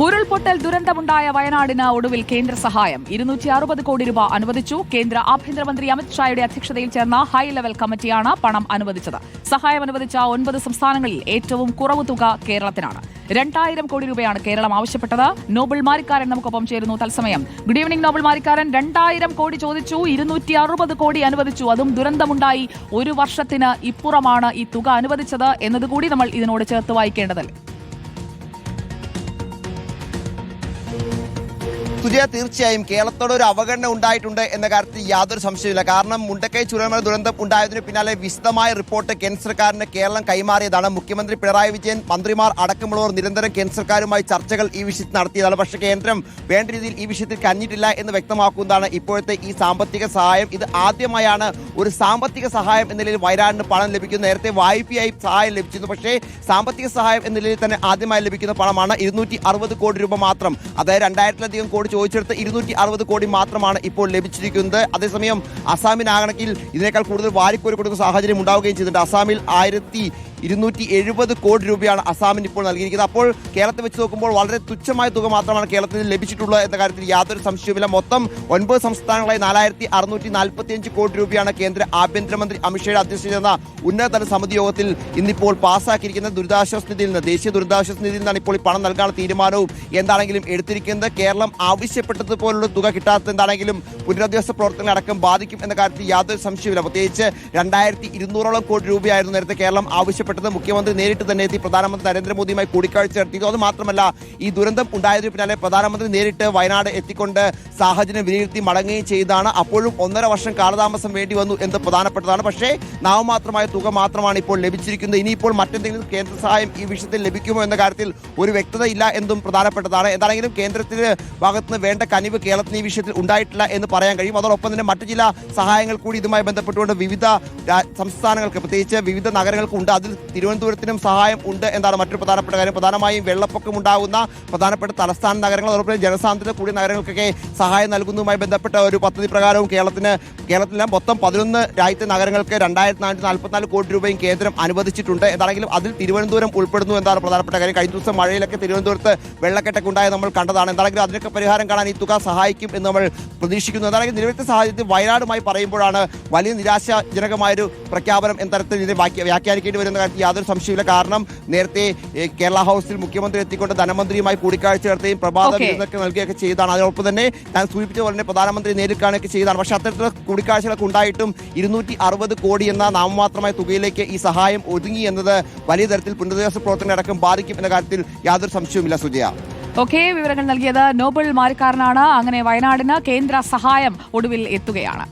ഉരുൾപൊട്ടൽ ദുരന്തമുണ്ടായ വയനാടിന് ഒടുവിൽ കേന്ദ്ര സഹായം 260 കോടി രൂപ അനുവദിച്ചു. കേന്ദ്ര ആഭ്യന്തരമന്ത്രി അമിത് ഷായുടെ അധ്യക്ഷതയിൽ ചേർന്ന ഹൈ ലെവൽ കമ്മിറ്റിയാണ് പണം അനുവദിച്ചത്. സഹായം അനുവദിച്ച 9 സംസ്ഥാനങ്ങളിൽ ഏറ്റവും കുറവ് തുക കേരളത്തിനാണ്. 2000 കോടി രൂപയാണ് കേരളം ആവശ്യപ്പെട്ടത്. നോബിൾ മാരിക്കാരൻ നമുക്കൊപ്പം ചേരുന്നു തത്സമയം. Good evening Noble Marikkaran. 2000 കോടി ചോദിച്ചു, 260 കോടി അനുവദിച്ചു. അതും ദുരന്തമുണ്ടായി ഒരു വർഷത്തിന് ഇപ്പുറമാണ് ഈ തുക അനുവദിച്ചത് എന്നതുകൂടി നമ്മൾ ഇതിനോട് ചേർത്ത് വായിക്കേണ്ടതല്ലേ? സുജയ, തീർച്ചയായും കേരളത്തോട് ഒരു അവഗണന ഉണ്ടായിട്ടുണ്ട് എന്ന കാര്യത്തിൽ യാതൊരു സംശയമില്ല. കാരണം മുണ്ടക്കൈ ചുരൽമല ദുരന്തം ഉണ്ടായതിനു പിന്നാലെ വിശദമായ റിപ്പോർട്ട് കേന്ദ്ര സർക്കാരിന് കേരളം കൈമാറിയതാണ്. മുഖ്യമന്ത്രി പിണറായി വിജയൻ, മന്ത്രിമാർ അടക്കമുള്ളവർ നിരന്തരം കേന്ദ്ര സർക്കാരുമായി ചർച്ചകൾ ഈ വിഷയത്തിൽ നടത്തിയതാണ്. പക്ഷേ കേന്ദ്രം വേണ്ട രീതിയിൽ ഈ വിഷയത്തിൽ കഞ്ഞിട്ടില്ല എന്ന് വ്യക്തമാക്കുന്നതാണ് ഇപ്പോഴത്തെ ഈ സാമ്പത്തിക സഹായം. ഇത് ആദ്യമായാണ് ഒരു സാമ്പത്തിക സഹായം എന്ന നിലയിൽ വയനാടിന് പണം ലഭിക്കുന്നത്. നേരത്തെ വായ്പയായി സഹായം ലഭിച്ചിരുന്നു. പക്ഷേ സാമ്പത്തിക സഹായം എന്ന നിലയിൽ തന്നെ ആദ്യമായി ലഭിക്കുന്ന പണമാണ് 260 കോടി രൂപ മാത്രം. അതായത് 2000-ലധികം കോടി ചോദിച്ചെടുത്ത് 260 കോടി മാത്രമാണ് ഇപ്പോൾ ലഭിച്ചിരിക്കുന്നത്. അതേസമയം അസാമിനാകണമെങ്കിൽ ഇതിനേക്കാൾ കൂടുതൽ വാരിക്കോരി കൊടുക്കുന്ന സാഹചര്യം ഉണ്ടാവുകയും ചെയ്തിട്ടുണ്ട്. അസാമിൽ 1270 കോടി രൂപയാണ് അസാമിന് ഇപ്പോൾ നൽകിയിരിക്കുന്നത്. അപ്പോൾ കേരളത്തെ വെച്ച് നോക്കുമ്പോൾ വളരെ തുച്ഛമായ തുക മാത്രമാണ് കേരളത്തിന് ലഭിച്ചിട്ടുള്ളത് എന്ന കാര്യത്തിൽ യാതൊരു സംശയവുമില്ല. മൊത്തം 9 സംസ്ഥാനങ്ങളായി 4645 കോടി രൂപയാണ് കേന്ദ്ര ആഭ്യന്തരമന്ത്രി അമിത്ഷായുടെ അധ്യക്ഷതയിൽ നടന്ന ഉന്നതതല സമിതി യോഗത്തിൽ ഇന്നിപ്പോൾ പാസ്സാക്കിയിരിക്കുന്ന ദുരിതാശ്വാസ നിധിയിൽ നിന്ന്, ദേശീയ ദുരിതാശ്വാസ നിധിയിൽ നിന്നാണ് ഇപ്പോൾ ഈ പണം നൽകാനുള്ള തീരുമാനവും എന്താണെങ്കിലും എടുത്തിരിക്കുന്നത്. കേരളം ആവശ്യപ്പെട്ടതുപോലുള്ള തുക കിട്ടാത്തത് എന്താണെങ്കിലും പുനരധിവാസ പ്രവർത്തനങ്ങൾ അടക്കം ബാധിക്കും എന്ന കാര്യത്തിൽ യാതൊരു സംശയമില്ല. പ്രത്യേകിച്ച് 2200ഓളം കോടി രൂപയായിരുന്നു നേരത്തെ കേരളം ആവശ്യപ്പെട്ടത്. മുഖ്യമന്ത്രി നേരിട്ട് തന്നെ എത്തി പ്രധാനമന്ത്രി നരേന്ദ്രമോദിയുമായി കൂടിക്കാഴ്ച നടത്തിയത്. അത് മാത്രമല്ല, ഈ ദുരന്തം ഉണ്ടായതിനു പിന്നാലെ പ്രധാനമന്ത്രി നേരിട്ട് വയനാട് എത്തിക്കൊണ്ട് സാഹചര്യം വിലയിരുത്തി മടങ്ങുകയും ചെയ്താണ്. അപ്പോഴും 1.5 വർഷം കാലതാമസം വേണ്ടി വന്നു എന്ന് പ്രധാനപ്പെട്ടതാണ്. പക്ഷേ നാമമാത്രമായ തുക മാത്രമാണ് ഇപ്പോൾ ലഭിച്ചിരിക്കുന്നത്. ഇനിയിപ്പോൾ മറ്റെന്തെങ്കിലും കേന്ദ്ര സഹായം ഈ വിഷയത്തിൽ ലഭിക്കുമോ എന്ന കാര്യത്തിൽ ഒരു വ്യക്തതയില്ല എന്നും പ്രധാനപ്പെട്ടതാണ്. എന്താണെങ്കിലും കേന്ദ്രത്തിന്റെ ഭാഗത്തുനിന്ന് വേണ്ട കനിവ് കേരളത്തിന് ഈ വിഷയത്തിൽ ഉണ്ടായിട്ടില്ല എന്ന് പറയാൻ കഴിയും. അതോടൊപ്പം തന്നെ മറ്റു ചില സഹായങ്ങൾ കൂടി ഇതുമായി ബന്ധപ്പെട്ടുകൊണ്ട് വിവിധ സംസ്ഥാനങ്ങൾക്ക്, പ്രത്യേകിച്ച് വിവിധ നഗരങ്ങൾക്ക് ഉണ്ട്. അതിൽ തിരുവനന്തപുരത്തിനും സഹായം ഉണ്ട് എന്നാണ് മറ്റൊരു പ്രധാനപ്പെട്ട കാര്യം. പ്രധാനമായും വെള്ളപ്പൊക്കം ഉണ്ടാകുന്ന പ്രധാനപ്പെട്ട തലസ്ഥാന നഗരങ്ങൾ, അതോടൊപ്പം ജനസാന്ദ്രത കൂടിയ നഗരങ്ങൾക്കൊക്കെ സഹായം നൽകുന്നതുമായി ബന്ധപ്പെട്ട ഒരു പദ്ധതി പ്രകാരവും കേരളത്തിലെ മൊത്തം 11 രാജ്യത്തെ നഗരങ്ങൾക്ക് 2444 കോടി രൂപയും കേന്ദ്രം അനുവദിച്ചിട്ടുണ്ട്. എന്താണെങ്കിലും അതിൽ തിരുവനന്തപുരം ഉൾപ്പെടുന്നു എന്നാണ് പ്രധാനപ്പെട്ട കാര്യം. കഴിഞ്ഞ ദിവസം മഴയിലൊക്കെ തിരുവനന്തപുരത്ത് വെള്ളക്കെട്ടൊക്കെ ഉണ്ടായത് നമ്മൾ കണ്ടതാണ്. എന്താണെങ്കിലും അതിനൊക്കെ പരിഹാരം കാണാൻ ഈ തുക സഹായിക്കും എന്ന് നമ്മൾ പ്രതീക്ഷിക്കുന്നു. എന്താണെങ്കിലും നിലവിലത്തെ സാഹചര്യത്തിൽ വയനാടുമായി പറയുമ്പോഴാണ് വലിയ നിരാശാജനകമായൊരു പ്രഖ്യാപനം എന്ന തരത്തിൽ ഇതിനെ വ്യാഖ്യാനിക്കേണ്ടി വരുന്ന കാര്യത്തിൽ യാതൊരു സംശയമില്ല. കാരണം നേരത്തെ കേരള ഹൗസിൽ മുഖ്യമന്ത്രി എത്തിക്കൊണ്ട് ധനമന്ത്രിയുമായി കൂടിക്കാഴ്ച നടത്തുകയും പ്രഭാത വിരുന്നൊക്കെ നൽകുകയൊക്കെ ചെയ്താണ്. അതോടൊപ്പം തന്നെ ഞാൻ സൂചിപ്പിച്ച പോലെ പ്രധാനമന്ത്രി നേരിൽ കാണുകയൊക്കെ ചെയ്താണ്. പക്ഷേ അത്തരത്തിലുള്ള കൂടിക്കാഴ്ചകളൊക്കെ ഉണ്ടായിട്ടും 260 കോടി എന്ന നാമമാത്രമായ തുകയിലേക്ക് ഈ സഹായം ഒതുങ്ങി എന്നത് വലിയ തരത്തിൽ പുനരധിവാസ പ്രവർത്തനം അടക്കം ബാധിക്കും എന്ന കാര്യത്തിൽ യാതൊരു സംശയവുമില്ല. സുജയ, വിവരങ്ങൾ നൽകിയത് നോബിൾ മാരിക്കാരനാണ്. അങ്ങനെ വയനാടിന് കേന്ദ്ര സഹായം ഒടുവിൽ എത്തുകയാണ്.